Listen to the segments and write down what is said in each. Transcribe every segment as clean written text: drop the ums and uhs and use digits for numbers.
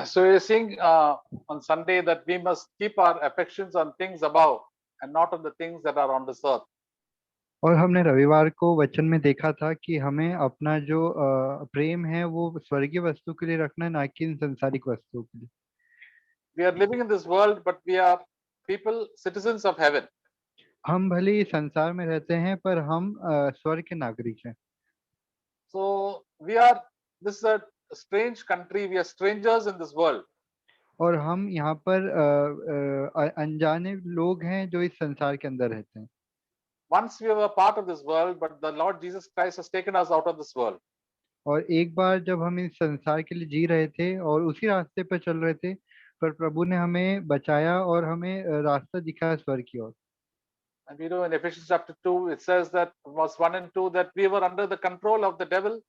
So we're seeing on Sunday that we must keep our affections on things above and not on the things that are on this earth. और हमने रविवार को वचन में देखा था कि हमें अपना जो प्रेम है वो स्वर्गीय वस्तु के लिए रखना है, ना कि इन संसारिक वस्तुओं के लिए। We are living in this world, but we are people, citizens of heaven. हम भले ही संसार में रहते हैं पर हम स्वर्ग के नागरिक हैं। So we are, this is a strange country. We are strangers in this world. और हम यहाँ पर अनजाने लोग हैं जो इस संसार के अंदर रहते हैं। Once we were a part of this world, but the Lord Jesus Christ has taken us out of this world. और एक बार जब हम इस संसार के लिए जी रहे थे और उसी रास्ते पर चल रहे थे, पर प्रभु ने हमें बचाया और हमें रास्ता दिखाया स्वर्ग की ओर। And we know in Ephesians chapter 2, it says that verse 1 and 2 that we were under the control of the devil,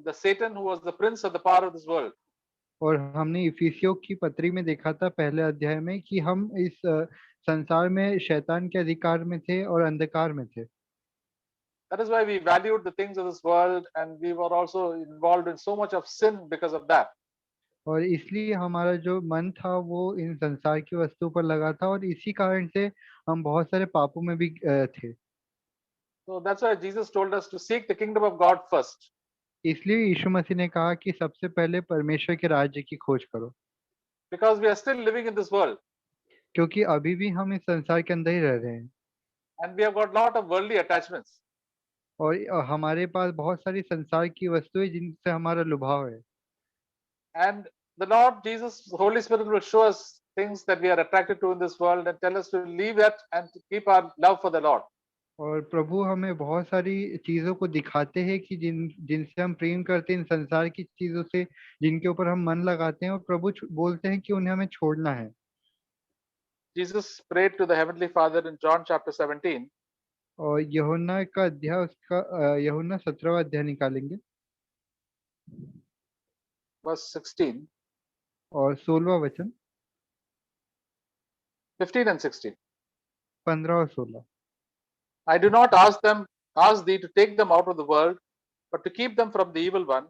the Satan, who was the prince of the power of this world. और हमने इफिसियों की पत्री में देखा था पहले अध्याय में कि हम इस संसार में शैतान के अधिकार में थे और अंधकार में थे। That is why we valued the things of this world, and we were also involved in so much of sin because of that. और इसलिए हमारा जो मन था वो इन संसार की वस्तु पर लगा था और इसी कारण से हम बहुत सारे पापों में भी थे। So that's why Jesus told us to seek the kingdom of God first. इसलिए यीशु मसीह ने कहा कि सबसे पहले परमेश्वर के राज्य की खोज करो, Because we are still living in this world, क्योंकि अभी भी हम इस संसार के अंदर ही रह रहे हैं and we have got lot of worldly attachments. और हमारे पास बहुत सारी संसार की वस्तुएं जिनसे हमारा लुभाव है। And the Lord Jesus, Holy Spirit will show us things that we are attracted to in this world and tell us to leave it and to keep our love for the Lord. और प्रभु हमें बहुत सारी चीजों को दिखाते हैं कि जिनसे हम प्रेम करते हैं, इन संसार की चीजों से जिनके ऊपर हम मन लगाते हैं, और प्रभु बोलते हैं कि उन्हें हमें छोड़ना है। Jesus prayed to the Heavenly Father in John chapter 17. और यूहन्ना का अध्याय उसका यूहन्ना 17वां अध्याय निकालेंगे Verse 16, और 16वां वचन 15 and 16. 15 और 16। I do not ask thee to take them out of the world, but to keep them from the evil one.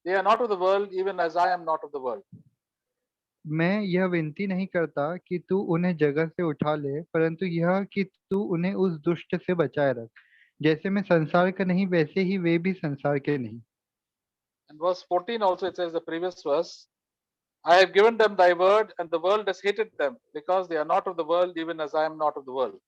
They are not of the world, even as I am not of the world. मैं यह विनती नहीं करता कि तू उन्हें जगह से उठा ले, परंतु यह कि तू उन्हें उस दुष्ट से बचाए रख। जैसे मैं संसार का नहीं, वैसे ही वे भी संसार के नहीं। And verse 14 also, it says the previous verse, I have given them thy word, and the world has hated them, because they are not of the world, even as I am not of the world.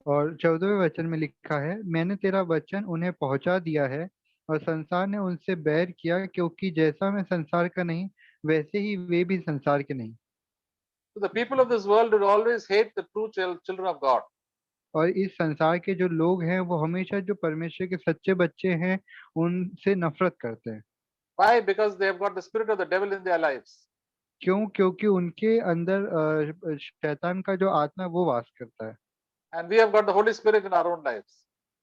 और 14वें वचन में लिखा है, मैंने तेरा वचन उन्हें पहुंचा दिया है और संसार ने उनसे बैर किया, क्योंकि जैसा मैं संसार का नहीं, वैसे ही वे भी संसार के नहीं। So the people of this world will always hate the true children of God. और इस संसार के जो लोग हैं वो हमेशा जो परमेश्वर के सच्चे बच्चे हैं उनसे नफरत करते हैं। Why? Because they have got the spirit of the devil in their lives. क्यों? क्योंकि उनके अंदर शैतान का जो आत्मा है वो वास करता है। And we have got the Holy Spirit in our own lives.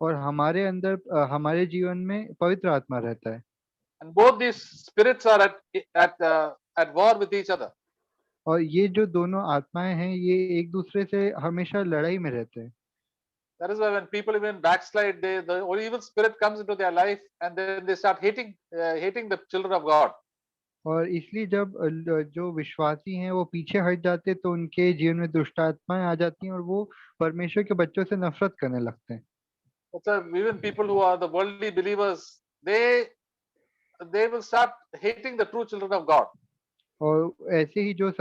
और हमारे अंदर हमारे जीवन में पवित्र आत्मा रहता है। And both these spirits are at war with each other. और ये जो दोनों आत्माएं हैं ये एक दूसरे से हमेशा लड़ाई में रहते हैं। That is why when people even backslide, the evil spirit comes into their life, and then they start hating the children of God. और इसलिए जब जो विश्वासी हैं वो पीछे हट जाते तो उनके जीवन में दुष्ट आत्माएं आ जाती हैं और वो परमेश्वर के बच्चों से नफरत करने लगते हैं। That's why even people who are the worldly believers, they will start hating the true children of God. और ऐसे ही जो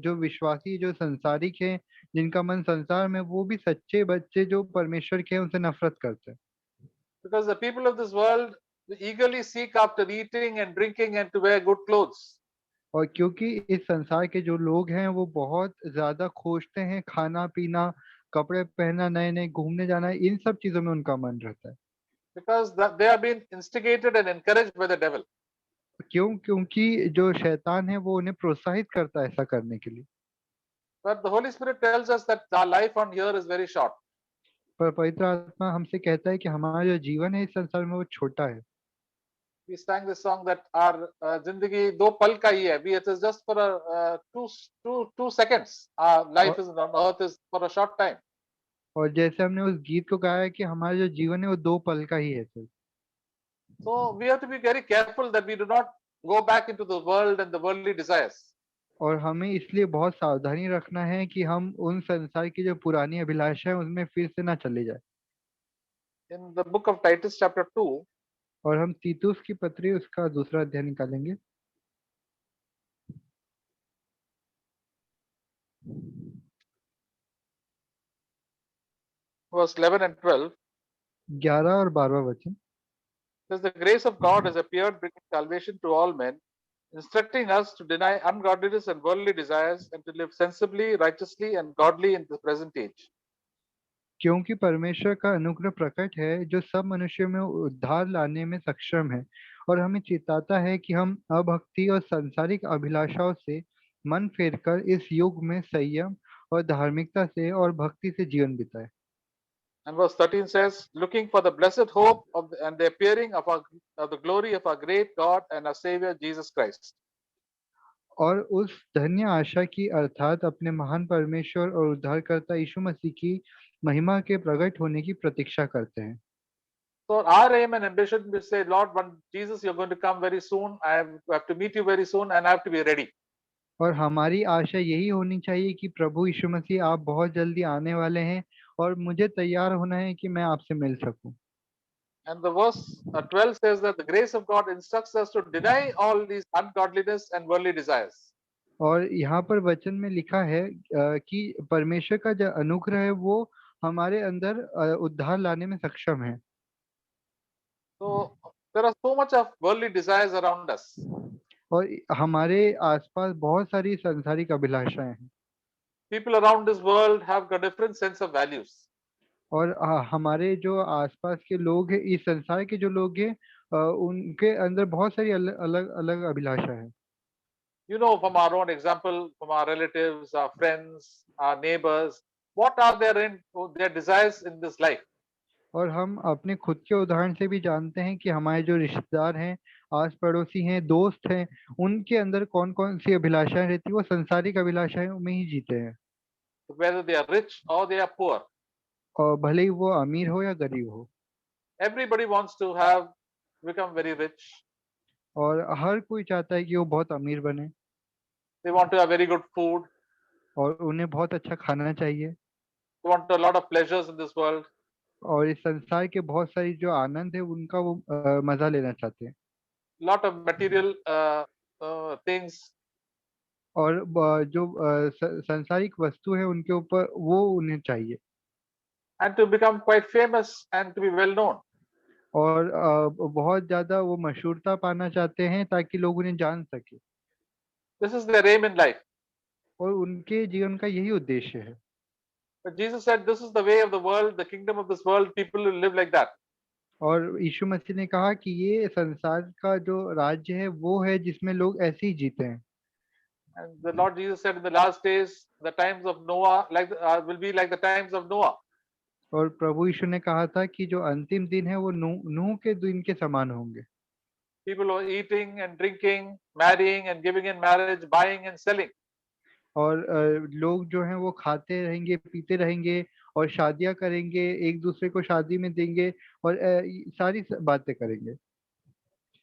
जो विश्वासी जो संसारिक हैं जिनका मन संसार में, वो भी सच्चे बच्चे जो परमेश्वर के हैं उनसे नफरत करते हैं। Because the people of this world eagerly seek after eating and drinking and to wear good clothes. और क्योंकि इस संसार के जो लोग हैं वो बहुत ज्यादा खोजते हैं खाना पीना, कपड़े पहनना, नए नए घूमने जाना, इन सब चीजों में उनका मन रहता है। Because they are being instigated and encouraged by the devil. क्यों? क्योंकि जो शैतान है वो उन्हें प्रोत्साहित करता है ऐसा करने के लिए। But the Holy Spirit tells us that our life on here is very short. पर पवित्र आत्मा हमसे कहता है कि हमारा जो जीवन है इस संसार में वो छोटा है। We sang this song that our zindagi do pal ka hi hai. It is just for two seconds. Our life is on earth is for a short time. और जैसे हमने उस गीत को गाया कि हमारा जो जीवन है वो 2 पल का ही है सिर्फ। So we have to be very careful that we do not go back into the world and the worldly desires. और हमें इसलिए बहुत सावधानी रखना है कि हम उन संसार की जो पुरानी अभिलाषा है उसमें फिर से ना चले जाए। In the book of Titus chapter 2, और हम तीतुस की पत्री उसका दूसरा अध्याय निकालेंगे। verse 11 and 12, 11 और 12 वचन। says, the grace of God has appeared, bringing salvation to all men, instructing us to deny ungodliness and worldly desires, and to live sensibly, righteously, and godly in the present age. क्योंकि परमेश्वर का अनुग्रह प्रकट है जो सब मनुष्यों में उद्धार लाने में सक्षम है और हमें चिताता है कि हम अभक्ति और सांसारिक अभिलाषाओं से मन फेरकर इस युग में संयम और धार्मिकता से और भक्ति से जीवन बिताए। And verse 13 says, looking for the blessed hope and the appearing of the glory of our great God and our Savior Jesus Christ. और उस धन्य आशा की अर्थात अपने महान परमेश्वर और उद्धारकर्ता यीशु मसीह की महिमा के प्रकट होने की प्रतीक्षा करते हैं। So our aim and ambition we say, Lord, when Jesus, you're going to come very soon. I have to meet you very soon, and I have to be ready. और हमारी आशा यही होनी चाहिए कि प्रभु यीशु मसीह आप बहुत जल्दी आने वाले हैं और मुझे तैयार होना है कि मैं आपसे मिल सकूं। And the verse 12 says that the grace of God instructs us to deny all these ungodliness and worldly desires. और यहाँ पर वचन में लिखा है कि परमेश्वर का जो अनुग्रह है वो हमारे अंदर उद्धार लाने में सक्षम है। So there are so much of worldly desires around us. और हमारे आसपास बहुत सारी सांसारिक अभिलाषाएं हैं। People around this world have a different sense of values. और हमारे जो आसपास के लोग हैं, इस संसार के जो लोग हैं, उनके अंदर बहुत सारी अलग अलग अभिलाषा है। You know, from our own example, from our relatives, our friends, our neighbors, what are their desires in this life? और हम अपने खुद के उदाहरण से भी जानते हैं कि हमारे जो रिश्तेदार हैं, आस पड़ोसी हैं, दोस्त हैं, उनके अंदर कौन कौन सी अभिलाषाएं रहती है, वो संसारिक अभिलाषाएं में ही जीते हैं। Whether they are rich or they are poor, और भले ही वो अमीर हो या गरीब हो। everybody wants to become very rich. और हर कोई चाहता है कि वो बहुत अमीर बने They want to have very good food. और उन्हें बहुत अच्छा खाना चाहिए They want a lot of pleasures in this world. और इस संसार के बहुत सारी जो आनंद है उनका वो मजा लेना चाहते हैं। Lot of material things. और जो सांसारिक वस्तु है उनके ऊपर वो उन्हें चाहिए And to become quite famous and to be well known. और बहुत ज्यादा वो मशहूरता पाना चाहते हैं ताकि लोग उन्हें जान सके। This is their aim in life. और उनके जीवन का यही उद्देश्य है। But Jesus said, this is the way of the world, the kingdom of this world. People will live like that. और यीशु मसीह ने कहा कि ये संसार का जो राज्य है वो है जिसमें लोग ऐसे ही जीते हैं। And the Lord Jesus said, in the last days, the times of Noah will be like the times of Noah. और प्रभु यीशु ने कहा था कि जो अंतिम दिन है वो नूह के दिन के समान होंगे। People are eating and drinking, marrying and giving in marriage, buying and selling. और लोग जो हैं वो खाते रहेंगे, पीते रहेंगे और शादियां करेंगे, एक दूसरे को शादी में देंगे और सारी बातें करेंगे।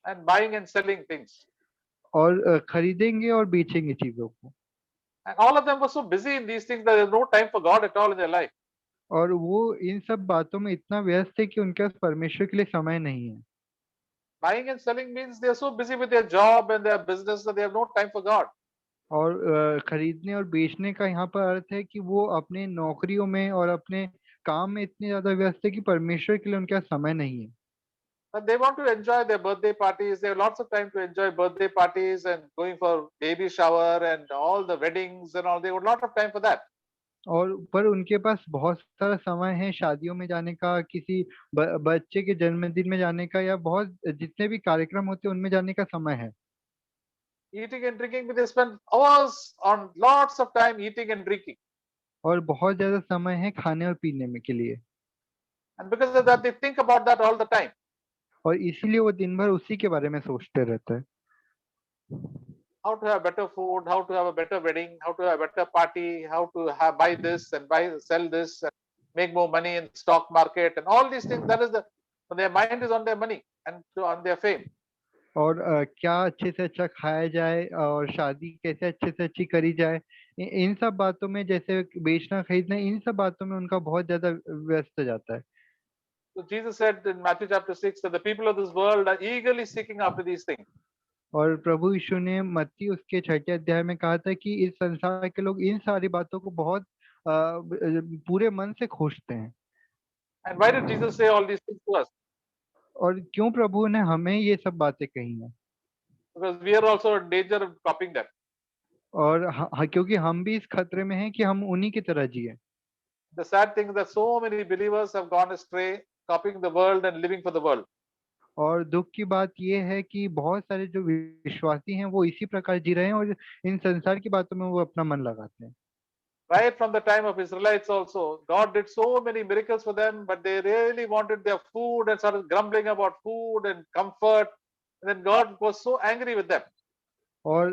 And buying and selling things. और खरीदेंगे और बेचेंगे चीजों को। And all of them were so busy in these things that there's no time for God at all in their life. और वो इन सब बातों में इतना व्यस्त है कि उनके पास परमेश्वर के लिए समय नहीं है। Buying and selling means they're so busy with their job and their business that they have no time for God. और खरीदने और बेचने का यहाँ पर अर्थ है कि वो अपने नौकरियों में और अपने काम में इतने ज्यादा व्यस्त है कि परमेश्वर के लिए उनके पास समय नहीं है। But they want to enjoy their birthday parties. They have lots of time to enjoy birthday parties and going for baby shower and all the weddings and all. They have a lot of time for that. और पर उनके पास बहुत सारा समय है शादियों में जाने का, किसी बच्चे के जन्मदिन में जाने का या बहुत जितने भी कार्यक्रम होते हैं उनमें जाने का समय है। Eating and drinking, they spend hours on lots of time eating and drinking. और बहुत ज्यादा समय है खाने और पीने में के लिए। And because of that, they think about that all the time. और इसीलिए वो दिन भर उसी के बारे में सोचते रहते हैं। How to have better food, how to have a better wedding, how to have a better party, how to buy this and sell this, and make more money in stock market and all these things. That is their mind is on their money and on their fame. और क्या अच्छे से अच्छा खाया जाए और शादी कैसे अच्छे से अच्छी करी जाए, इन सब बातों में, जैसे बेचना खरीदना, इन सब बातों में उनका बहुत ज्यादा व्यस्त हो जाता है। So Jesus said in Matthew chapter 6 that the people of this world are eagerly seeking after these things. और प्रभु यीशु ने मत्ती उसके 6 अध्याय में कहा था कि इस संसार के लोग इन सारी बातों को बहुत पूरे मन से खोजते हैं। And why did Jesus say all these things to us? और क्यों प्रभु ने हमें ये सब बातें कही हैं? Because we are also in danger of copying them. और क्योंकि हम भी इस खतरे में हैं कि हम उन्हीं की तरह जिए। The sad thing is that so many believers have gone astray, copying the world and living for the world. और दुख की बात ये है कि बहुत सारे जो विश्वासी हैं वो इसी प्रकार जी रहे हैं और इन संसार की बातों में वो अपना मन लगाते हैं। Right from the time of Israelites also, God did so many miracles for them, but they really wanted their food and started grumbling about food and comfort. And then God was so angry with them. और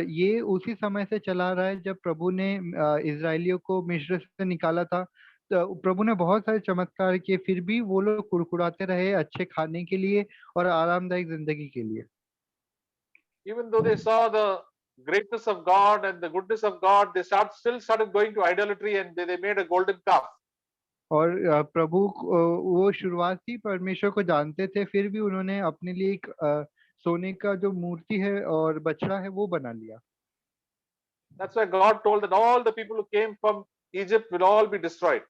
ये उसी समय से चला रहा है जब प्रभु ने इजरायलियों को मिस्र से निकाला था। तो प्रभु ने बहुत सारे चमत्कार किए, फिर भी वो लोग कुड़कुड़ाते रहे अच्छे खाने के लिए और आरामदायक जिंदगी के लिए। Even though they saw the greatness of God and the goodness of God, they still started going to idolatry and they made a golden calf. और वो शुरुआत ही परमेश्वर को जानते थे, फिर भी उन्होंने अपने लिए एक सोने का जो मूर्ति है और बछड़ा है वो बना लिया। That's why God told that all the people who came from Egypt will all be destroyed,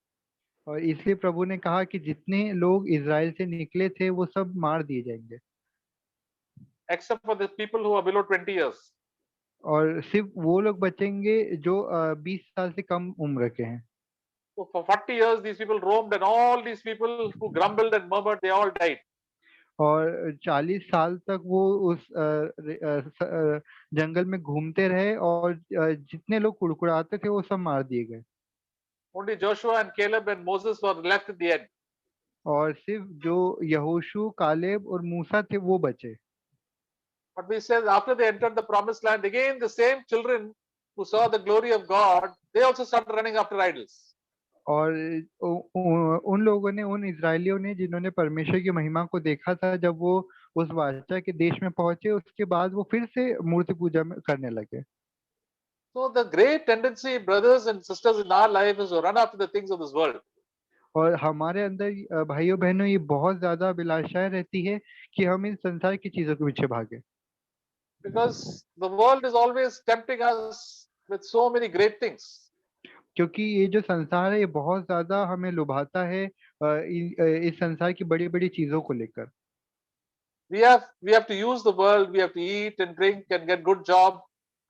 और इसलिए प्रभु ने कहा कि जितने लोग इज़राइल से निकले थे वो सब मार दिए जाएंगे, except for the people who are below 20 years. और सिर्फ वो लोग बचेंगे जो 20 साल से कम उम्र के हैं। So for 40 years, these people roamed, and all these people who grumbled and murmured, they all died. और 40 साल तक वो उस जंगल में घूमते रहे और जितने लोग कुड़कुड़ाते थे वो सब मार दिए गए, Only Joshua and Caleb and Moses were left at the end. और सिर्फ जो यहोशू, कालेब और मूसा थे वो बचे। But we said after they entered the promised land, again the same children who saw the glory of God, they also started running after idols. और उन लोगों ने, उन इजरायलियों ने जिन्होंने परमेश्वर की महिमा को देखा था, जब वो उस वाचा के देश में पहुंचे उसके बाद वो फिर से मूर्ति पूजा करने लगे। So the great tendency, brothers and sisters, in our life is to run after the things of this world. और हमारे अंदर भाइयों बहनों ये बहुत ज्यादा अभिलाषाएं रहती है कि हम इन संसार की चीजों के पीछे भागे, Because the world is always tempting us with so many great things. क्योंकि ये जो संसार है ये बहुत ज्यादा हमें लुभाता है इस संसार की बड़ी बड़ी चीजों को लेकर। We have to use the world, we have to eat and drink and get good job,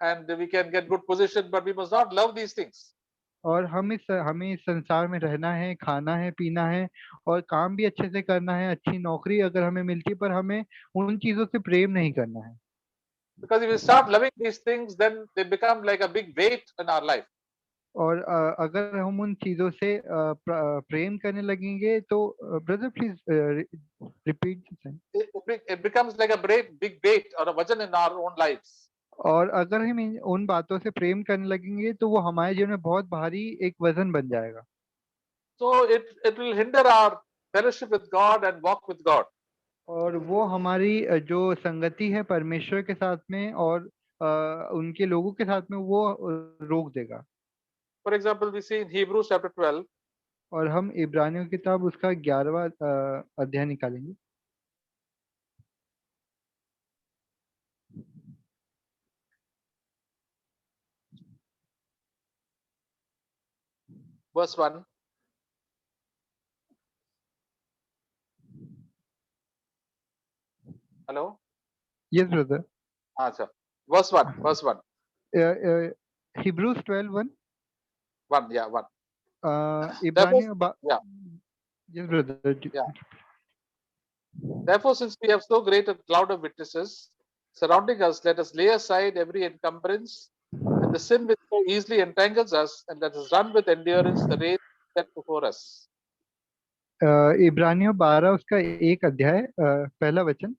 and we can get good position, but we must not love these things. और हमें इस संसार में रहना है, खाना है, पीना है और काम भी अच्छे से करना है, अच्छी नौकरी अगर हमें मिलती, पर हमें उन चीजों से प्रेम नहीं करना है। Because if we start loving these things, then they become like a big weight in our life. और अगर हम उन चीजों से प्रेम करने लगेंगे तो brother please repeat. It becomes like a big weight or a vajan in our own lives. और अगर हम उन बातों से प्रेम करने लगेंगे तो वो हमारे जीवन में बहुत भारी एक वजन बन जाएगा। So it will hinder our fellowship with God and walk with God. और वो हमारी जो संगति है परमेश्वर के साथ में और उनके लोगों के साथ में वो रोक देगा। For example, we see in Hebrews chapter 12, और हम इब्रानियों की किताब उसका 11वां अध्याय निकालेंगे। verse 1. Hello? Yes brother. Sir. Verse 1. Verse 1. Hebrews 12:1। 1. Yeah, 1. Therefore, इब्रानियों yeah, yes brother. yeah. Therefore, since we have so great a cloud of witnesses surrounding us, let us lay aside every encumbrance and the sin which so easily entangles us, and let us run with endurance the race set before us. इब्रानियों 12 उसका 1 अध्याय पहला वचन।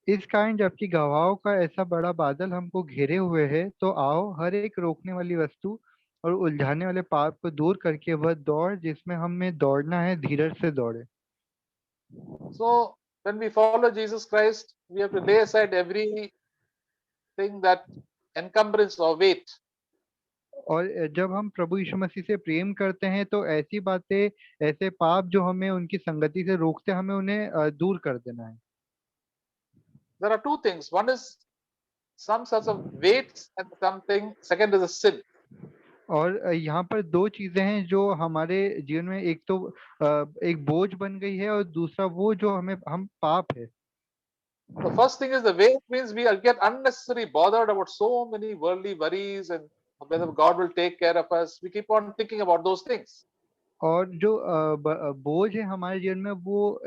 इस कारण जबकि गवाहों का ऐसा बड़ा बादल हमको घेरे हुए है, तो आओ हर एक रोकने वाली वस्तु और उलझाने वाले पाप को दूर करके वह दौड़ जिसमें हमें दौड़ना है धीरज से दौड़े। So, when we follow Jesus Christ, we have to lay aside everything that encumbrance or weight. और जब हम प्रभु यीशु मसीह से प्रेम करते हैं तो ऐसी बातें, ऐसे पाप जो हमें उनकी संगति से रोकते हैं, हमें उन्हें दूर कर देना है। There are two things. One is some sorts of weights, and something. Second is a sin. और यहाँ पर दो चीजें हैं जो हमारे जीवन में, एक तो एक बोझ बन गई है और दूसरा वो जो हम पाप है। The first thing is the weight means we get unnecessarily bothered about so many worldly worries and whether God will take care of us. We keep on thinking about those things. और जो बोझ है हमारे जीवन में वो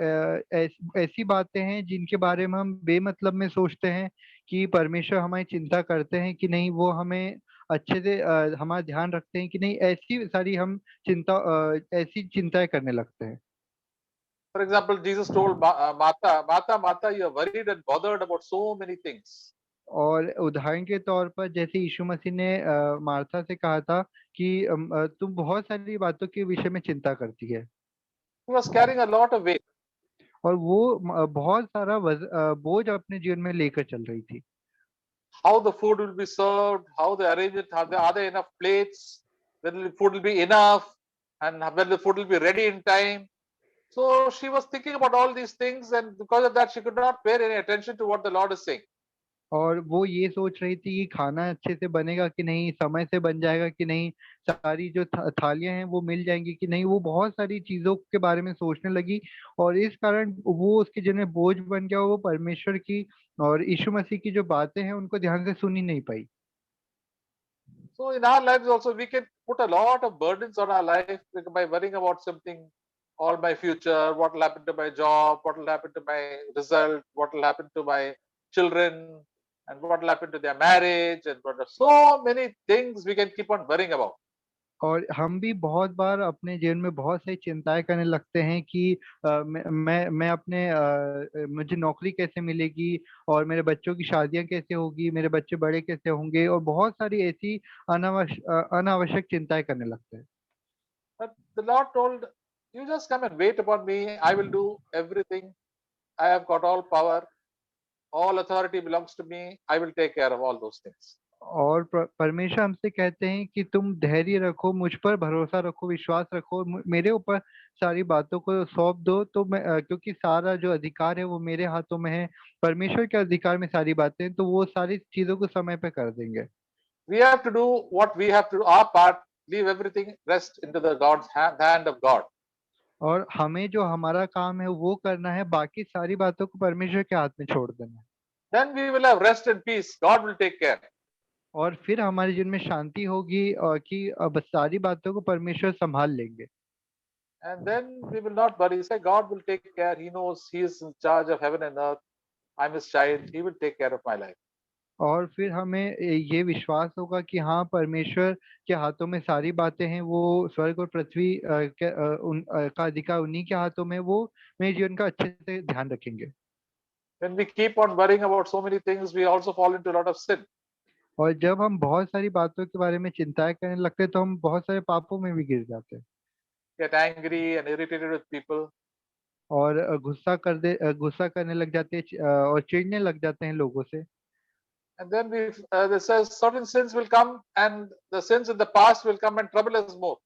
ऐसी बातें हैं जिनके बारे में हम बेमतलब में सोचते हैं कि परमेश्वर हमारी चिंता करते हैं कि नहीं, वो हमें अच्छे से हमारा ध्यान रखते हैं कि नहीं, ऐसी सारी हम ऐसी चिंताएं करने लगते हैं। For example, Jesus told Martha, you are worried and bothered about so many things. और उदाहरण के तौर पर जैसे यीशु मसीह ने मार्था से कहा था कि तुम बहुत सारी बातों के विषय में चिंता करती है। He was carrying a lot of weight. और वो बहुत सारा बोझ अपने जीवन में लेकर चल रही थी। How the food will be served, how they arrange it, are there enough plates, whether the food will be enough, and whether the food will be ready in time. So she was thinking about all these things, and because of that, she could not pay any attention to what the Lord is saying. और वो ये सोच रही थी कि खाना अच्छे से बनेगा कि नहीं, समय से बन जाएगा कि नहीं, सारी जो थालियां हैं वो मिल जाएंगी कि नहीं, वो बहुत सारी चीजों के बारे में सोचने लगी और इस कारण वो उसके जीवन में बोझ बन गया। वो परमेश्वर की और यीशु मसीह की जो बातें हैं उनको ध्यान से सुन ही नहीं पाई। So in our lives also, we can put a lot of burdens on our life by worrying about something, all my future, what will happen to my job, what will happen to my result, what will happen to my children, and what will happen to their marriage, and what are so many things we can keep on worrying about. और हम भी बहुत बार अपने जीवन में बहुत सारी चिंताएं करने लगते हैं कि मैं अपने मुझे नौकरी कैसे मिलेगी और मेरे बच्चों की शादियां कैसे होगी, मेरे बच्चे बड़े कैसे होंगे, और बहुत सारी ऐसी अनावश्यक चिंताएं करने लगते हैं। But the Lord told, you just come and wait upon me. I will do everything. I have got all power. All authority belongs to me. I will take care of all those things. और परमेश्वर हमसे कहते हैं कि तुम धैर्य रखो, मुझ पर भरोसा रखो, विश्वास रखो, मेरे ऊपर सारी बातों को सौंप दो, तो मैं क्योंकि सारा जो अधिकार है वो मेरे हाथों में है। परमेश्वर के अधिकार में सारी बातें हैं, तो वो सारी चीजों को समय पे कर देंगे। We have to do what we have to do, our part, leave everything, rest into the hand of God. और हमें जो हमारा काम है वो करना है, बाकी सारी बातों को परमेश्वर के हाथ में छोड़ देना है। Then we will have rest and peace. God will take care. और फिर हमारे जीवन में शांति होगी और कि अब सारी बातों को परमेश्वर संभाल लेंगे। And then we will not worry. Say, God will take care. He knows He is in charge of heaven and earth. I'm His child. He will take care of my life. और फिर हमें ये विश्वास होगा कि हाँ, परमेश्वर के हाथों में सारी बातें हैं, वो स्वर्ग और पृथ्वी का अधिकार उन्हीं के हाथों में, वो मेरे जीवन का अच्छे से ध्यान रखेंगे। When we keep on worrying about so many things, we also fall into a lot of sin. और जब हम बहुत सारी बातों के बारे में चिंताएं करने लगते हैं तो हम बहुत सारे पापों में भी गिर जाते हैं Get angry and irritated with people. और गुस्सा करने लग जाते हैं, और चिढ़ने लग जाते हैं लोगों से। And then there says certain sins will come, and the sins in the past will come and trouble us more.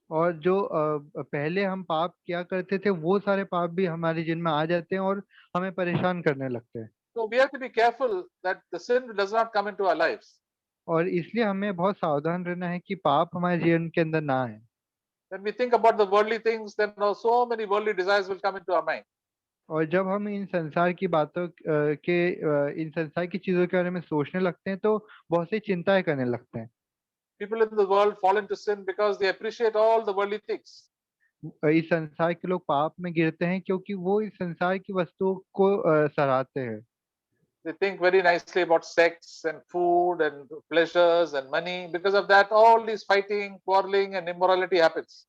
और जो पहले हम पाप किया करते थे वो सारे पाप भी हमारे जीवन में आ जाते हैं और हमें परेशान करने लगते हैं। So we have to be careful that the sin does not come into our lives. और इसलिए हमें बहुत सावधान रहना है कि पाप हमारे जीवन के अंदर ना आए। When we think about the worldly things, then so many worldly desires will come into our mind. और जब हम इन संसार की बातों इन संसार की चीजों के बारे में सोचने लगते हैं तो बहुत सी चिंताएं करने लगते हैं। People in the world fall into sin because they appreciate all the worldly things. इस संसार के लोग पाप में गिरते हैं क्योंकि वो इस संसार की वस्तुओं को सराहते हैं। They think very nicely about sex and food and pleasures and money. Because of that, all these fighting, quarreling, and immorality happens.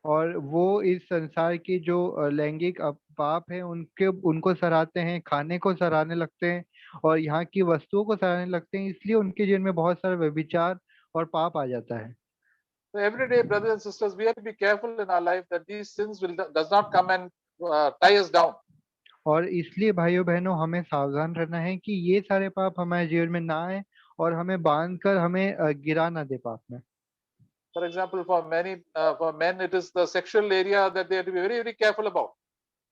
और वो इस संसार की जो लैंगिक पाप है उनको सराहते हैं, खाने को सराहने लगते हैं और यहाँ की वस्तुओं को सराहने लगते हैं, इसलिए उनके जीवन में बहुत सारा व्यभिचार और पाप आ जाता है। So every day, brothers and sisters, we have to be careful in our life that these sins does not come and tie us down. और इसलिए भाइयों बहनों हमें सावधान रहना है कि ये सारे पाप हमारे जीवन में ना आए और हमें बांध कर हमें गिरा ना दे पाप में। For example, for many, for men, it is the sexual area that they have to be very, very careful about.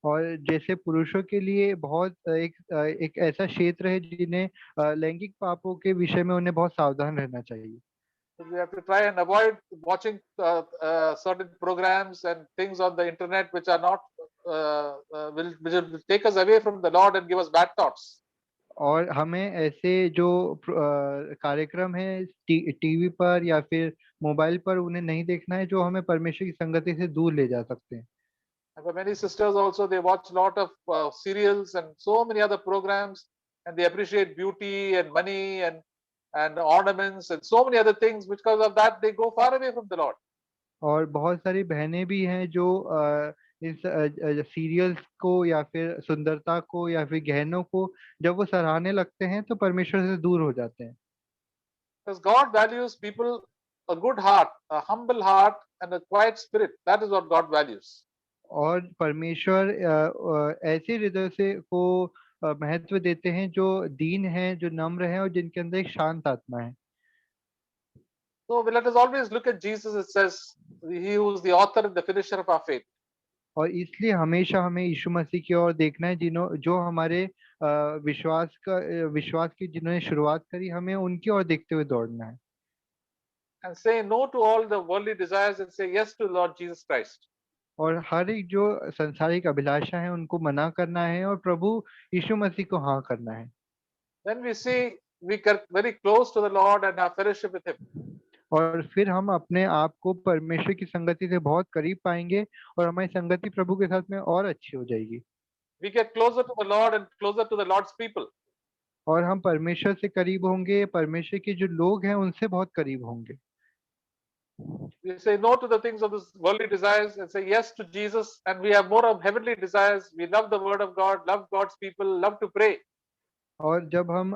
और जैसे पुरुषों के लिए बहुत एक ऐसा क्षेत्र है जिन्हें लैंगिक पापों के विषय में उन्हें बहुत सावधान रहना चाहिए। So we have to try and avoid watching certain programs and things on the internet which are not which will take us away from the Lord and give us bad thoughts. और हमें ऐसे जो कार्यक्रम है TV पर या फिर mobile पर उन्हें नहीं देखना है जो हमें परमेश्वर की संगति से दूर ले जा सकते हैं। And for many sisters also, they watch a lot of serials and so many other programs, and they appreciate beauty and money and ornaments and so many other things. Because of that, they go far away from the Lord. और बहुत सारी बहनें भी हैं जो इस serials को या फिर सुंदरता को या फिर गहनों को जब वो सराहने लगते हैं तो परमेश्वर से दूर हो जाते हैं। Because God values people a good heart, a humble heart, and a quiet spirit. That is what God values. और परमेश्वर ऐसे हृदय से को महत्व देते हैं जो दीन हैं, जो नम्र हैं और जिनके अंदर एक शांत आत्मा है। So let us always look at Jesus. It says, He who is the author and the finisher of our faith. और इसलिए हमेशा हमें यीशु मसीह की ओर देखना है जिन्हों जो हमारे विश्वास की जिन्होंने शुरुआत करी, हमें उनकी ओर देखते हुए दौड़ना है। And say no to all the worldly desires and say yes to Lord Jesus Christ. और हर एक जो संसारिक अभिलाषा है उनको मना करना है और प्रभु यीशु मसीह को हाँ करना है। Then we see we get very close to the Lord and have fellowship with Him. और फिर हम अपने आप को परमेश्वर की संगति से बहुत करीब पाएंगे और हमारी संगति प्रभु के साथ में और अच्छी हो जाएगी। We get closer to the Lord and closer to the Lord's people. और हम परमेश्वर से करीब होंगे, परमेश्वर के जो लोग हैं उनसे बहुत करीब होंगे। We say no to the things of this worldly desires and say yes to Jesus, and we have more of heavenly desires. We love the Word of God, love God's people, love to pray. और जब हम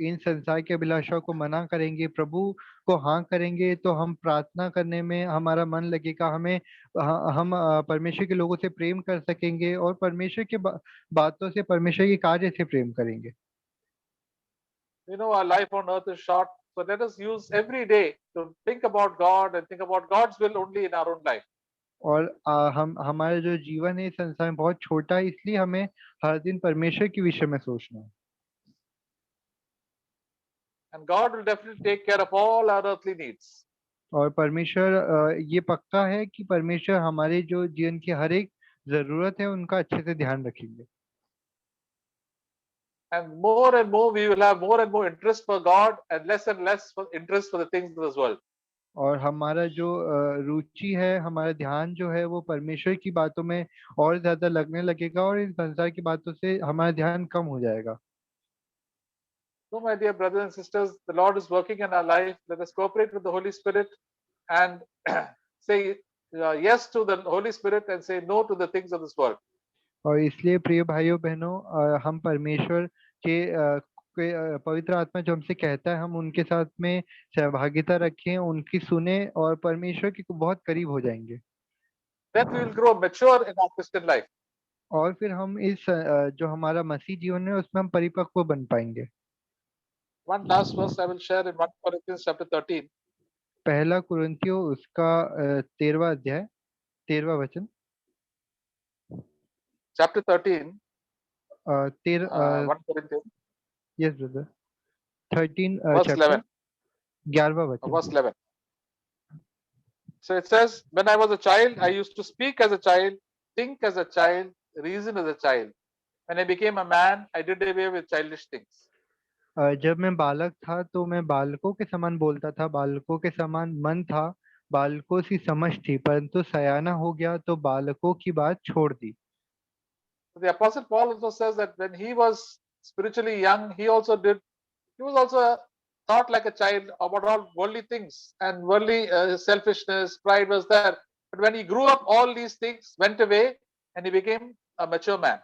इन संसार की अभिलाषाओं को मना करेंगे, प्रभु को हाँ करेंगे, तो हम प्रार्थना करने में हमारा मन लगेगा, हम परमेश्वर के लोगों से प्रेम कर सकेंगे और परमेश्वर के बातों से, परमेश्वर के कार्य से प्रेम करेंगे। You know, our life on earth is short, so let us use every day to think about God and think about God's will only in our own life. और हम हमारा जो जीवन है इस संसार में बहुत छोटा है, इसलिए हमें हर दिन परमेश्वर के विषय में सोचना है। And God will definitely take care of all our earthly needs. और परमेश्वर ये पक्का है कि परमेश्वर हमारे जो जीवन की हर एक जरूरत है उनका अच्छे से ध्यान रखेंगे। And more we will have more and more interest for God and less for interest for the things of this world. और हमारा जो रुचि है, हमारा ध्यान जो है वो परमेश्वर की बातों में और ज्यादा लगने लगेगा और इन संसार की बातों से हमारा ध्यान कम हो जाएगा। So, my dear brothers and sisters, the Lord is working in our life. Let us cooperate with the Holy Spirit and say yes to the Holy Spirit and say no to the things of this world. और इसलिए प्रिय भाइयों बहनों, हम परमेश्वर के पवित्र आत्मा जो हमसे कहता है हम उनके साथ में सहभागिता रखें, उनकी सुने और परमेश्वर के बहुत करीब हो जाएंगे। Then we will grow mature in our Christian life. और फिर हम इस जो हमारा मसीह जीवन है उसमें हम परिपक्व बन पाएंगे। One last verse I will share in 1 Corinthians chapter 13. पहला कुरिन्थियों उसका 13वां अध्याय 13वां वचन। Chapter 13, 1 Corinthians, yes brother, 13 verse chapter 11. 11वां Verse वचन। 11. So it says, when I was a child, I used to speak as a child, think as a child, reason as a child. When I became a man, I did away with childish things. जब मैं बालक था तो मैं बालकों के समान बोलता था, बालकों के समान मन था, बालकों सी समझ थी, परंतु सयाना हो गया तो बालकों की बात छोड़ दी। So the Apostle Paul also says that when he was spiritually young, he was also thought like a child about all worldly things and worldly selfishness, pride was there. But when he grew up, all these things went away and he became a mature man.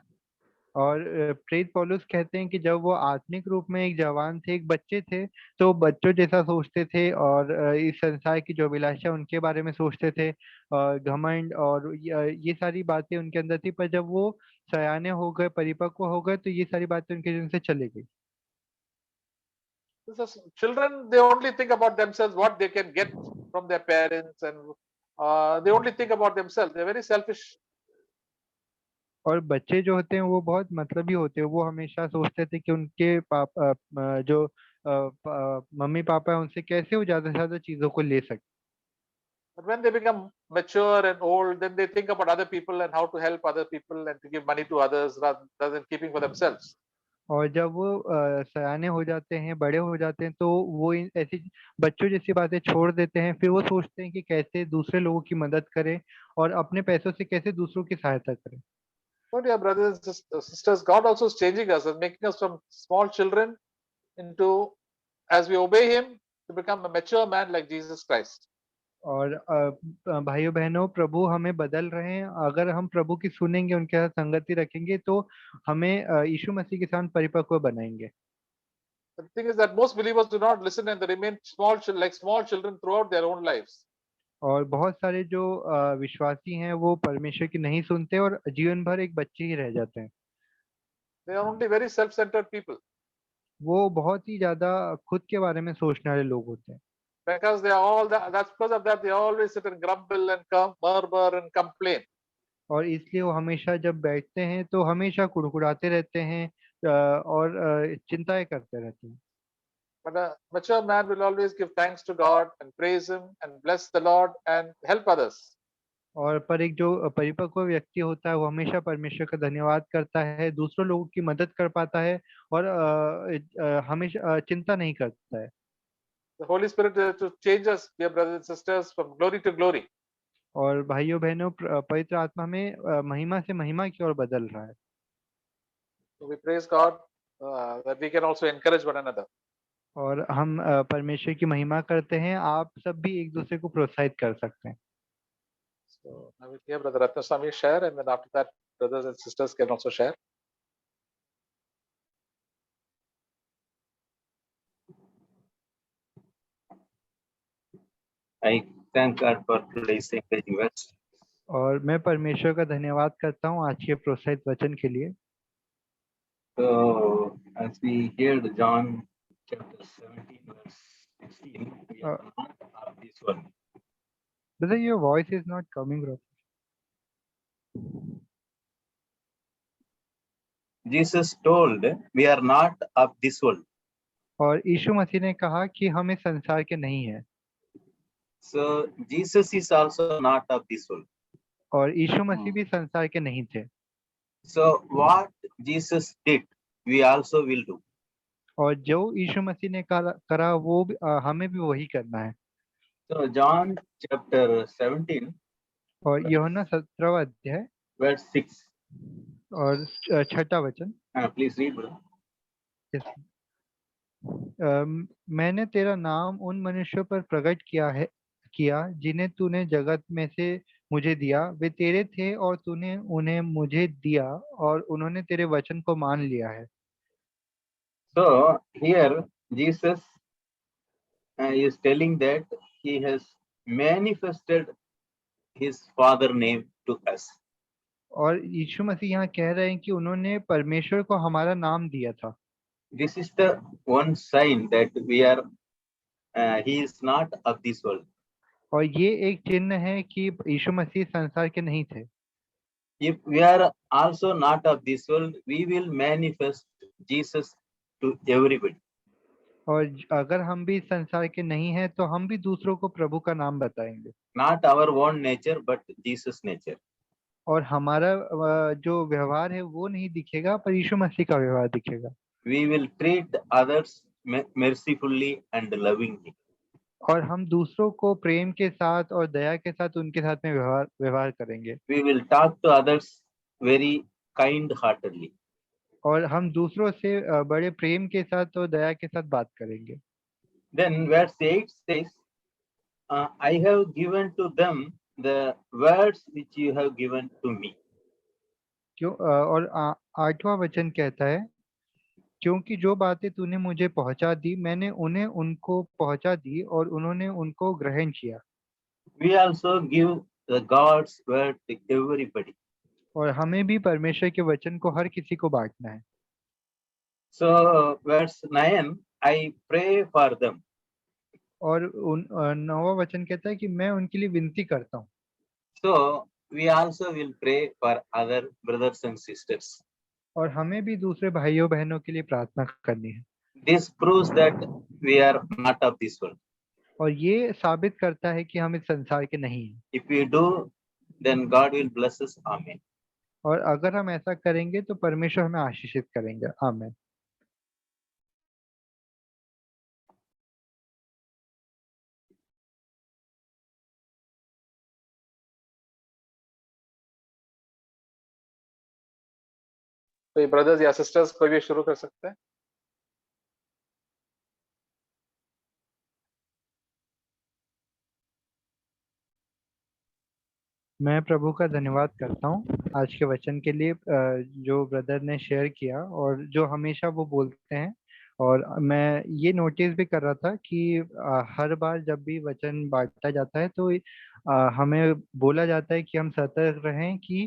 और प्रेरित पौलुस कहते हैं कि जब वो आत्मिक रूप में एक जवान थे, एक बच्चे थे, तो बच्चों जैसा सोचते थे और इस संसार की जो अभिलाषा उनके बारे में सोचते थे, घमंड और ये सारी बातें उनके अंदर थी। पर जब वो सयाने हो गए, परिपक्व हो गए, तो ये सारी बातें उनके जीवन से चली गई। Because children, they only think about themselves, what they can get from their parents, and they only think about themselves. They're very selfish. और बच्चे जो होते हैं वो बहुत मतलबी होते हैं। वो हमेशा सोचते थे कि उनके पापा जो मम्मी पापा है उनसे कैसे वो ज्यादा से ज्यादा चीजों को ले सकते। But when they become mature and old, then they think about other people and how to help other people and to give money to others rather than keeping for themselves. और जब वो सयाने हो जाते हैं, बड़े हो जाते हैं, तो वो ऐसी बच्चों जैसी बातें छोड़ देते हैं। फिर वो सोचते हैं कि कैसे दूसरे लोगों की मदद करें और अपने पैसों से कैसे दूसरों की सहायता करें। So, dear brothers and sisters, God also is changing us and making us from small children into, as we obey Him, to become a mature man like Jesus Christ. और भाइयों बहनों, प्रभु हमें बदल रहे हैं। अगर हम प्रभु की सुनेंगे, उनके साथ संगति रखेंगे, तो हमें यीशु मसीह के साथ परिपक्व बनाएंगे। The thing is that most believers do not listen and they remain like small children throughout their own lives. और बहुत सारे जो विश्वासी हैं वो परमेश्वर की नहीं सुनते और जीवन भर एक बच्चे ही रह जाते हैं। They are only very self-centered people वो बहुत ही ज्यादा खुद के बारे में सोचने वाले लोग होते हैं। because they are that's because of that they always sit and grumble and murmur and complain. और इसलिए वो हमेशा जब बैठते हैं तो हमेशा कुड़कुड़ाते रहते हैं और चिंताएं करते रहते हैं। But a mature man will always give thanks to God and praise Him and bless the Lord and help others. और पर एक जो परिपक्व व्यक्ति होता है वो हमेशा परमेश्वर का धन्यवाद करता है, दूसरों लोगों की मदद कर पाता है और हमेशा चिंता नहीं करता है। The Holy Spirit is to change us, dear brothers and sisters, from glory to glory. और भाइयों बहनों, पवित्र आत्मा में महिमा से महिमा की ओर बदल रहा है। So we praise God that we can also encourage one another. और हम परमेश्वर की महिमा करते हैं। आप सब भी एक दूसरे को प्रोत्साहित कर सकते हैं। So I will hear Brother Ratnaswamy share, and then after that, brothers and sisters can also share. I thank God for today's encouraging words. और मैं परमेश्वर का धन्यवाद करता हूँ आज के प्रोत्साहित वचन के लिए। So, as we heard John chapter 17, verse 16, we are not of this world. Brother, your voice is not coming, bro. Jesus told, we are not of this world. और यीशु मसीह ने कहा कि हम इस संसार के नहीं हैं। So, Jesus is also not of this world. और यीशु मसीह भी संसार के नहीं थे। So, what Jesus did, we also will do. और जो यीशु मसीह ने करा वो हमें भी वही करना है। So, John chapter 17, और यूहन्ना 17वां अध्याय verse 6. और 6वां वचन। Please read, brother. Yes. मैंने तेरा नाम उन मनुष्यों पर प्रकट किया जिन्हें तूने जगत में से मुझे दिया। वे तेरे थे और तूने उन्हें मुझे दिया और उन्होंने तेरे वचन को मान लिया है। So here Jesus is telling that he has manifested his father name to us. और यीशु मसीह यहाँ कह रहे हैं कि उन्होंने परमेश्वर को हमारा नाम दिया था। This is the one sign that we are he is not of this world. और ये एक चिन्ह है कि यीशु मसीह संसार के नहीं थे। If we are also not of this world, we will manifest Jesus to everybody. और अगर हम भी संसार के नहीं हैं तो हम भी दूसरों को प्रभु का नाम बताएंगे। Not our own nature, but Jesus' nature. और हमारा जो व्यवहार है वो नहीं दिखेगा, पर यीशु मसीह का व्यवहार दिखेगा। We will treat others mercifully and lovingly. और हम दूसरों को प्रेम के साथ और दया के साथ उनके साथ में व्यवहार करेंगे। We will talk to others very kind-heartedly. और हम दूसरों से बड़े प्रेम के साथ और दया के साथ बात करेंगे। Then verse 8 says, I have given to them the words which you have given to me. और 8वां वचन कहता है, क्योंकि जो बातें तूने मुझे पहुंचा दी मैंने उन्हें उनको पहुंचा दी और उन्होंने उनको ग्रहण किया। We also give the God's word to everybody. और हमें भी परमेश्वर के वचन को हर किसी को बांटना है। So verse 9, I pray for them. और 9वां वचन कहता है कि मैं उनके लिए विनती करता हूँ। So we also will pray for other brothers and sisters. और हमें भी दूसरे भाइयों बहनों के लिए प्रार्थना करनी है। This proves that we are not of this world. और ये साबित करता है कि हम इस संसार के नहीं हैं। If we do, then God will bless us. Amen. और अगर हम ऐसा करेंगे तो परमेश्वर हमें आशीषित करेंगे। आमीन। तो ब्रदर्स या सिस्टर्स कोई भी शुरू कर सकते हैं। मैं प्रभु का धन्यवाद करता हूँ आज के वचन के लिए, जो ब्रदर ने शेयर किया और जो हमेशा वो बोलते हैं। और मैं ये नोटिस भी कर रहा था कि हर बार जब भी वचन बांटा जाता है तो हमें बोला जाता है कि हम सतर्क रहें कि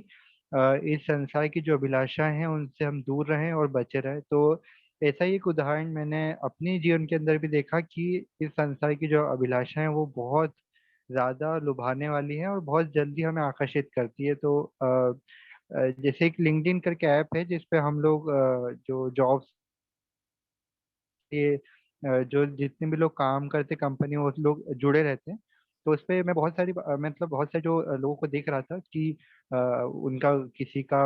इस संसार की जो अभिलाषाएं हैं उनसे हम दूर रहें और बचे रहें। तो ऐसा ही एक उदाहरण मैंने अपने जीवन के अंदर भी देखा कि इस संसार की जो अभिलाषाएं हैं वो बहुत ज़्यादा लुभाने वाली है और बहुत जल्दी हमें आकर्षित करती है। तो जैसे एक लिंक्डइन करके ऐप है जिसपे हम लोग जो जॉब्स ये जो जितने भी लोग काम करते कंपनी वो लोग जुड़े रहते हैं। तो उसपे मैं बहुत सारी मतलब बहुत से जो लोगों को देख रहा था कि उनका किसी का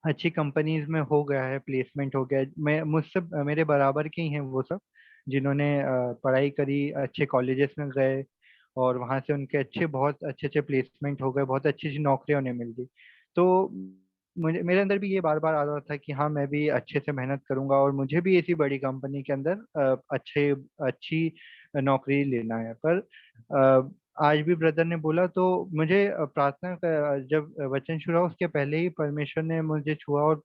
अच्छी कंपनीज में हो गया है, प्लेसमेंट हो गया है। मैं मुझसे मेरे बराबर के ही हैं वो सब, जिन्होंने पढ़ाई करी, अच्छे कॉलेजेस में गए और वहाँ से उनके बहुत अच्छे अच्छे प्लेसमेंट हो गए, बहुत अच्छी अच्छी नौकरियां उन्हें मिल गई। तो मुझे मेरे अंदर भी ये बार बार आ रहा था कि हाँ मैं भी अच्छे से मेहनत करूंगा और मुझे भी ऐसी बड़ी कंपनी के अंदर अच्छी नौकरी लेना है। पर आज भी ब्रदर ने बोला तो मुझे जब वचन शुरू हुआ उसके पहले ही परमेश्वर ने मुझे छुआ और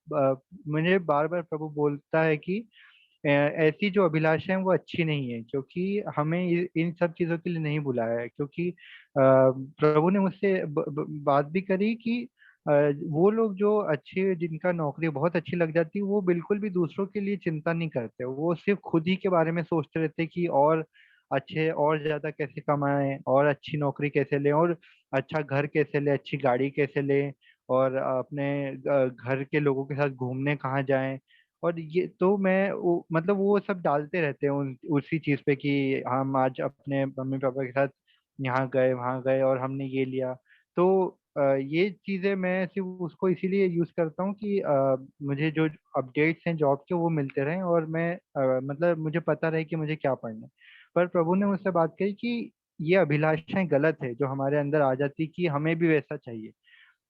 मुझे बार बार प्रभु बोलता है कि ऐसी जो अभिलाषा है वो अच्छी नहीं है, क्योंकि हमें इन सब चीजों के लिए नहीं बुलाया है। क्योंकि प्रभु ने मुझसे बात भी करी कि वो लोग जो अच्छे जिनका नौकरी बहुत अच्छी लग जाती है वो बिल्कुल भी दूसरों के लिए चिंता नहीं करते, वो सिर्फ खुद ही के बारे में सोचते रहते कि और अच्छे और ज्यादा कैसे कमाएं और अच्छी नौकरी कैसे लें और अच्छा घर कैसे लें, अच्छी गाड़ी कैसे लें और अपने घर के लोगों के साथ घूमने कहाँ जाएं। और ये तो मतलब वो सब डालते रहते हैं उसी चीज पे कि हम आज अपने मम्मी पापा के साथ यहाँ गए वहाँ गए और हमने ये लिया। तो ये चीजें मैं सिर्फ उसको इसीलिए यूज करता हूँ कि मुझे जो अपडेट्स हैं जॉब के वो मिलते रहें और मैं मतलब मुझे पता रहे कि मुझे क्या पढ़ना है। पर प्रभु ने मुझसे बात कही कि ये अभिलाषाएं गलत है जो हमारे अंदर आ जाती कि हमें भी वैसा चाहिए।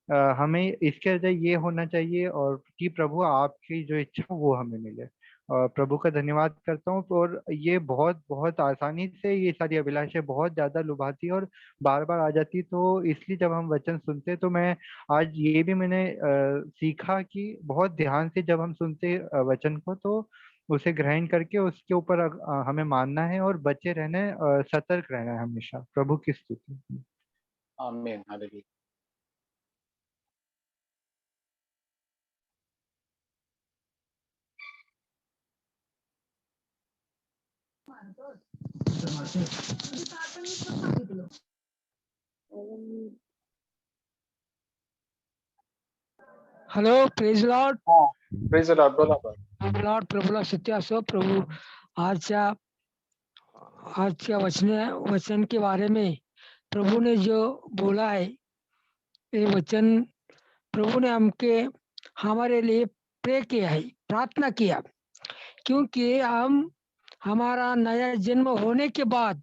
हमें इसके वजह ये होना चाहिए और कि प्रभु आपकी जो इच्छा हो वो हमें मिले। और प्रभु का धन्यवाद करता हूँ। और ये बहुत बहुत आसानी से ये सारी अभिलाषाएं बहुत ज्यादा लुभाती है और बार बार आ जाती। तो इसलिए जब हम वचन सुनते तो मैं आज ये भी मैंने सीखा कि बहुत ध्यान से जब हम सुनते वचन को तो उसे ग्रहण करके उसके ऊपर हमें मानना है और बचे रहना है, सतर्क रहना है हमेशा। प्रभु की स्तुति। आमीन, hallelujah. Hello, praise Lord. Praise the Lord, बोला brother. लॉर्ड प्रभूला सत्य असो प्रभू आजच्या वचन के बारे में प्रभु ने जो बोला है ये वचन प्रभु ने हमारे लिए प्रे किया है, प्रार्थना किया। क्योंकि हमारा नया जन्म होने के बाद,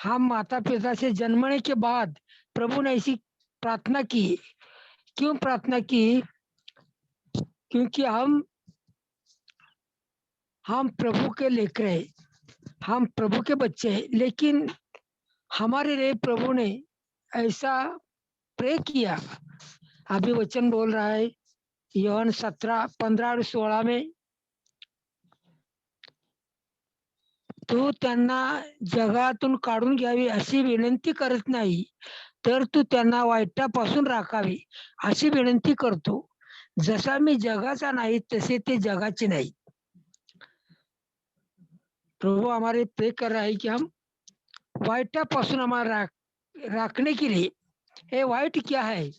हम माता पिता से जन्मने के बाद प्रभु ने ऐसी प्रार्थना की। क्यों प्रार्थना की? क्योंकि हम प्रभु के लेकर हैं, हम प्रभु के बच्चे हैं। लेकिन हमारे लिए प्रभु ने ऐसा प्रे किया। अभी वचन बोल रहा है योहन 17:15 और 16 में, तू त्यांना जगातून काढून घ्यावी अशी विनंती करत नाही, तर तू त्यांना वाईटापासून राखावी अशी विनंती करतो. जसा मी जगाचा नाही तसे ते जगाचे नाही. प्रभु हमारे प्रे कर रहा है कि हम वाइटापासून हमारा राखने के लिए, ये वाइट क्या है?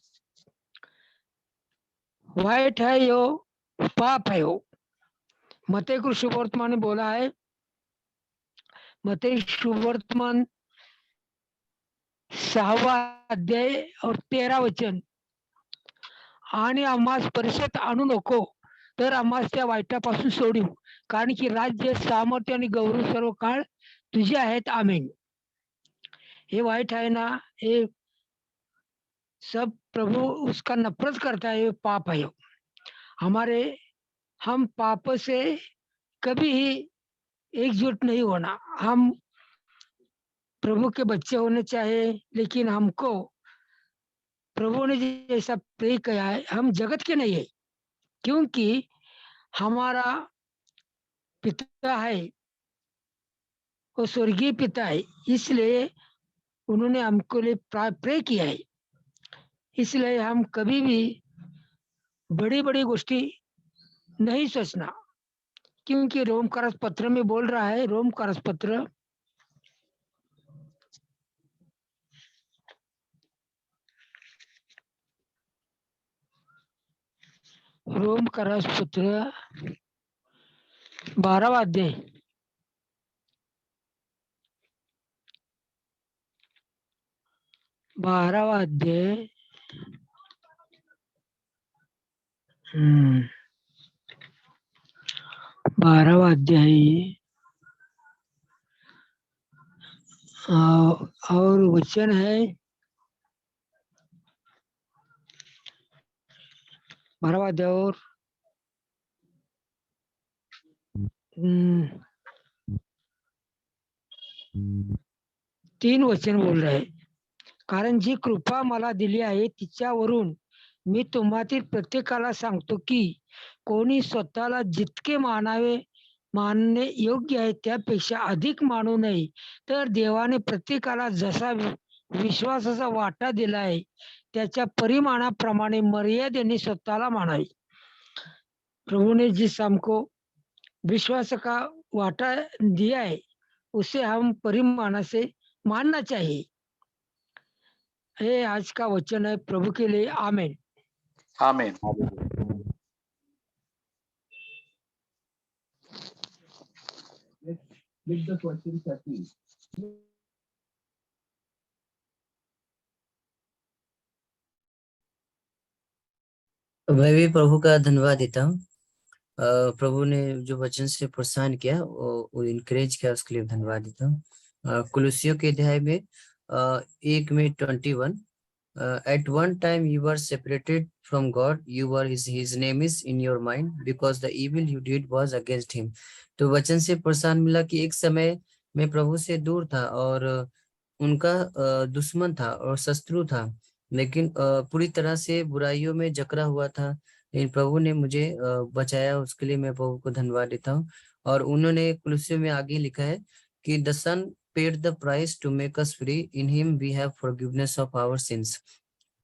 वाइट है यो पाप है। वो मत्ती को शुभवर्तमान में बोला है, मत्ती शुभवर्तमान 6वा अध्याय और 13 वचन, आणि आम्हास परीक्षेत आणू नको, तर आम्हास त्या वाईटापासून सोडू, कारण की राज्य, सामर्थ्य आणि गौरव सर्व काळ तुझे आहेत. आमीन. ये वाइट है ना, ये सब प्रभु उसका नफरत करता है, ये पाप है। हमारे हम पाप से कभी ही एकजुट नहीं होना। हम प्रभु के बच्चे होने चाहिए, लेकिन हमको प्रभु ने जैसा प्रे किया है, हम जगत के नहीं है, क्योंकि हमारा पिता है, वो स्वर्गीय पिता है, इसलिए उन्होंने हमको लिए प्रे किया है। इसलिए हम कभी भी बड़ी बड़ी गोष्ठी नहीं सोचना, क्योंकि रोम करस पत्र में बोल रहा है, रोम करस पत्र 12वां अध्याय 12वां अध्याय 12वां अध्याय और वचन है 12वां अध्याय और 3 वचन बोल रहे, कारण जी कृपा मला दिली आहे तिच्यावरून मी तुम्हातील प्रत्येकाला सांगतो की कोणी स्वतःला जितके मानणे योग्य आहे त्यापेक्षा अधिक मानू नये, तर देवाने प्रत्येकाला जसा विश्वासाचा वाटा दिला आहे त्याच्या परिमाणाप्रमाणे मर्यादेने स्वतःला मानावे. प्रभु ने जिस हमको विश्वास का वाटा दिया है उसे हम परिमाण से मानना चाहिए. ये आज का वचन है प्रभु के लिए. आमीन. आमीन. Let's the question 13. मैं भी प्रभु का धन्यवाद देता हूँ. प्रभु ने जो वचन से प्रोत्साहन किया, वो इनकरेज किया, उसके लिए धन्यवाद देता हूँ. कुलुसियों के अध्याय में 1 में 21, at one time you were separated from God, you were his name is in your mind because the evil you did was against him. तो वचन से प्रोत्साहन मिला कि एक समय मैं प्रभु से दूर था और उनका दुश्मन था और शत्रु था, लेकिन पूरी तरह से बुराइयों में जकड़ा हुआ था, लेकिन प्रभु ने मुझे बचाया. उसके लिए मैं प्रभु को धन्यवाद देता हूँ. और उन्होंने कुलुसियों में आगे लिखा है कि the son paid the price to make us free, in him we have forgiveness of our sins.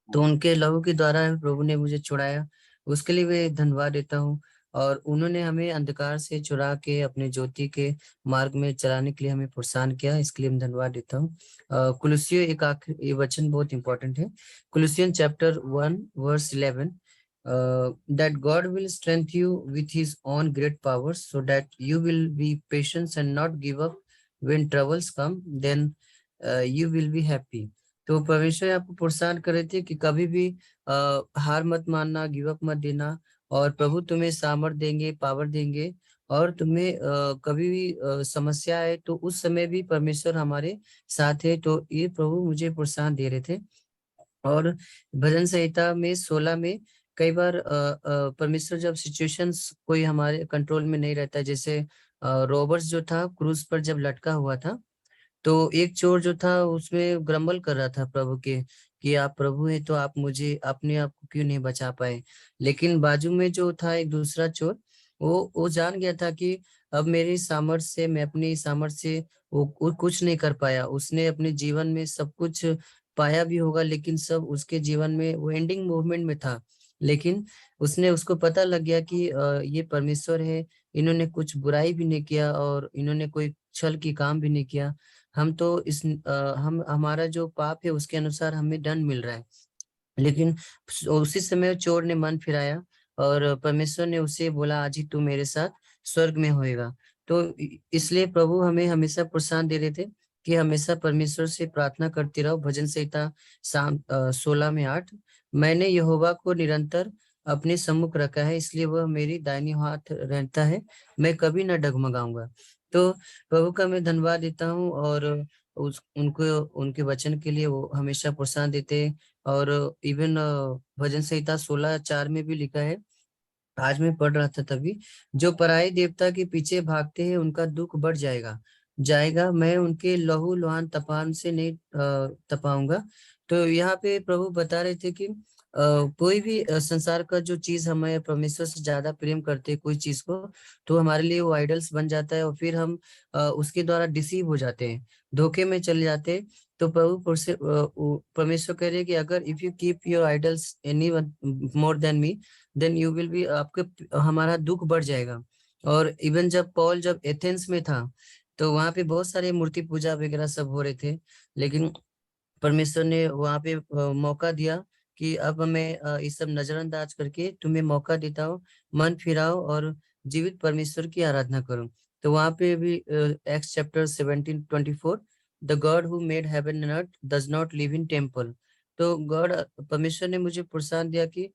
तो उनके लहू के द्वारा प्रभु ने मुझे छुड़ाया, उसके लिए मैं धन्यवाद देता हूँ. और उन्होंने हमें अंधकार से चुरा के अपने ज्योति के मार्ग में चलाने के लिए हमें प्रोत्साहन किया, इसके लिए मैं धन्यवाद देता हूँ. कुलुसियों एक आखिरी, ये वचन बहुत इंपॉर्टेंट है. कुलुसियन chapter 1 verse 11, that God will strengthen you with his own great powers so that you will be patient and not give up when troubles come, then you will be happy. तो परमेश्वर आपको प्रोत्साहन कर रहे थे कि कभी भी हार मत मानना, गिव अप मत देना, और प्रभु तुम्हें सामर्थ देंगे, पावर देंगे, और तुम्हें कभी भी समस्या है तो उस समय भी परमेश्वर हमारे साथ है. तो ये प्रभु मुझे प्रोत्साहन दे रहे थे. और भजन संहिता में 16 में कई बार परमेश्वर जब सिचुएशंस कोई हमारे कंट्रोल में नहीं रहता, जैसे रॉबर्ट्स जो था क्रूज पर जब लटका हुआ था, तो एक चोर जो था उसमें ग्रम्बल कर रहा था प्रभु के कि आप प्रभु हैं तो आप मुझे अपने आप को क्यों नहीं बचा पाए। लेकिन बाजू में जो था एक दूसरा चोर, वो जान गया था कि अब मेरी सामर्थ्य से, मैं अपनी सामर्थ्य से वो कुछ नहीं कर पाया। उसने अपने जीवन में सब कुछ पाया भी होगा, लेकिन सब उसके जीवन में वो एंडिंग मूवमेंट में था। लेकिन उसको पता लग गया कि ये परमेश्वर है, इन्होंने कुछ बुराई भी नहीं किया और इन्होंने कोई छल की काम भी नहीं किया। हम तो हम हमारा जो पाप है उसके अनुसार हमें दंड मिल रहा है। लेकिन उसी समय चोर ने मन फिराया और परमेश्वर ने उसे बोला, आज ही तू मेरे साथ स्वर्ग में होएगा। तो इसलिए प्रभु हमें हमेशा प्रोत्साहन दे रहे थे कि हमेशा परमेश्वर से प्रार्थना करते रहो। भजन संहिता 16:8, मैंने यहोवा को निरंतर अपने सम्मुख रखा है, इसलिए वह मेरी दाहिनी हाथ रहता है, मैं कभी न डगमगाऊंगा। तो प्रभु का मैं धन्यवाद देता हूँ और उनको उनके वचन के लिए वो हमेशा प्रोत्साहन देते हैं। और इवन भजन संहिता 16:4 में भी लिखा है, आज मैं पढ़ रहा था तभी, जो पराये देवता के पीछे भागते हैं उनका दुख बढ़ जाएगा, मैं उनके लहू लुहान तपान से नहीं तपाऊंगा। तो यहाँ पे प्रभु बता रहे थे कि कोई भी संसार का जो चीज हमें परमेश्वर से ज्यादा प्रेम करते हैं कोई चीज को, तो हमारे लिए वो आइडल्स बन जाता है और फिर हम उसके द्वारा डिसीव हो जाते हैं, धोखे में चले जाते हैं। तो परमेश्वर कह रहे हैं कि अगर if you keep your idols any more than me, then you will be, आपके हमारा दुख बढ़ जाएगा। और इवन जब एथेंस में था तो वहां पे बहुत सारे मूर्ति पूजा वगैरह सब हो रहे थे, लेकिन परमेश्वर ने वहां पे मौका दिया कि अब मैं ये सब नजरअंदाज करके तुम्हें मौका देता हूँ, मन फिराओ और जीवित परमेश्वर की आराधना करो। तो वहां पे भी x chapter 17:24, the God who made heaven and earth does not live in temple. तो गॉड परमेश्वर ने मुझे प्रोत्साहन दिया कि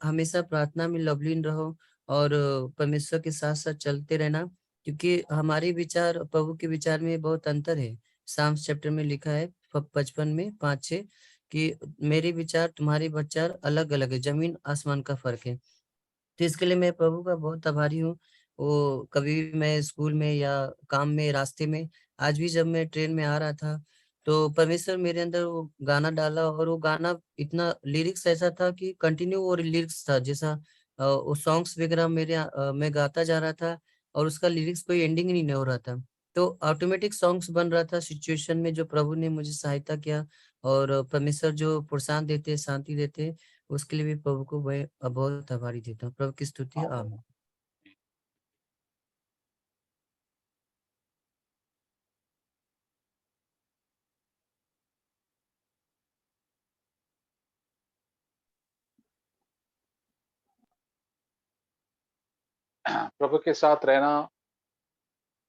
हमेशा प्रार्थना में लवलीन रहो और परमेश्वर के साथ साथ चलते रहना, क्योंकि हमारे विचार प्रभु के विचार में बहुत अंतर है। साम्स चैप्टर में लिखा है 55 में 5-6 कि मेरे विचार तुम्हारे विचार अलग अलग है, जमीन आसमान का फर्क है। तो इसके लिए मैं प्रभु का बहुत आभारी हूँ। वो कभी भी मैं स्कूल में या काम में, रास्ते में, आज भी जब मैं ट्रेन में आ रहा था तो परमेश्वर मेरे अंदर वो गाना डाला, और वो गाना इतना लिरिक्स ऐसा था कि कंटिन्यू वो लिरिक्स था, जैसा वो सॉन्ग्स वगैरह मैं गाता जा रहा था और उसका लिरिक्स कोई एंडिंग नहीं हो रहा था। तो ऑटोमेटिक सॉन्ग्स बन रहा था सिचुएशन में, जो प्रभु ने मुझे सहायता किया। और परमेश्वर जो प्रोत्साहन देते, शांति देते, उसके लिए भी प्रभु को मैं बहुत आभारी देता हूँ। प्रभु की स्तुति है, आमीन। प्रभु के साथ रहना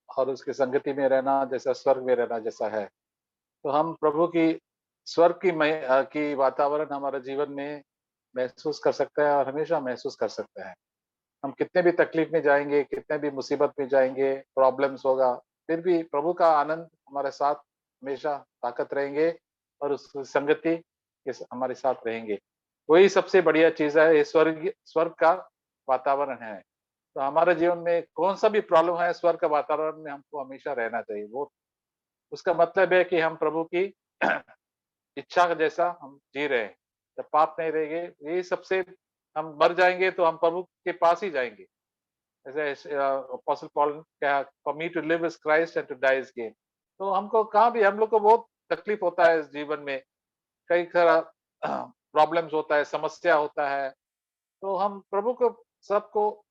और उसकी संगति में रहना जैसा स्वर्ग में रहना जैसा है, तो हम प्रभु की स्वर्ग की वातावरण हमारे जीवन में महसूस कर सकते हैं और हमेशा महसूस कर सकते हैं। हम कितने भी तकलीफ में जाएंगे, कितने भी मुसीबत में जाएंगे, प्रॉब्लम्स होगा, फिर भी प्रभु का आनंद हमारे साथ हमेशा ताकत रहेंगे और उस संगति के हमारे साथ रहेंगे। वही सबसे बढ़िया चीज है, ये स्वर्ग का वातावरण है। तो हमारे जीवन में कौन सा भी प्रॉब्लम है, स्वर्ग का वातावरण में हमको हमेशा रहना चाहिए। वो उसका मतलब है कि हम प्रभु की इच्छा का जैसा हम जी रहे हैं, जब पाप नहीं रहेंगे, यही सबसे, हम मर जाएंगे तो हम प्रभु के पास ही जाएंगे। जैसे अपोस्टल पॉल कहा, for me to live is Christ and to die is gain. तो हमको कहाँ भी, हम लोग को बहुत तकलीफ होता है इस जीवन में, कई सारा प्रॉब्लम्स होता है, समस्या होता है, तो हम प्रभु को सबको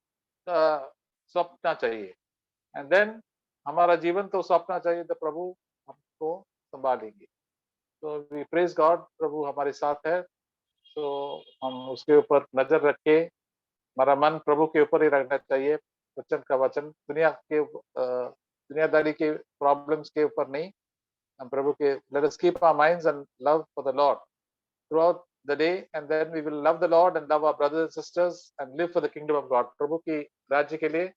सौंपना चाहिए। एंड देन हमारा जीवन तो सौंपना चाहिए, तो प्रभु हमको संभालेंगे। तो वी प्रेज गॉड, प्रभु हमारे साथ है, तो हम उसके ऊपर नजर रख के, हमारा मन प्रभु के ऊपर ही रखना चाहिए। वचन का वचन, दुनियादारी के प्रॉब्लम्स के ऊपर नहीं, हम प्रभु के, let us keep our minds and love for the lord throughout the day, and then we will love the lord and love our brothers and sisters and live for the kingdom of God. प्रभु की राज्य के लिए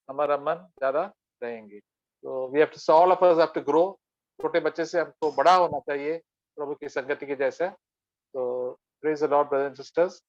हमारा मन ज्यादा रहेंगे। तो we have to, all of us have to grow. छोटे बच्चे से हमको बड़ा होना चाहिए प्रभु की संगति के जैसे। तो praise the Lord brothers and sisters.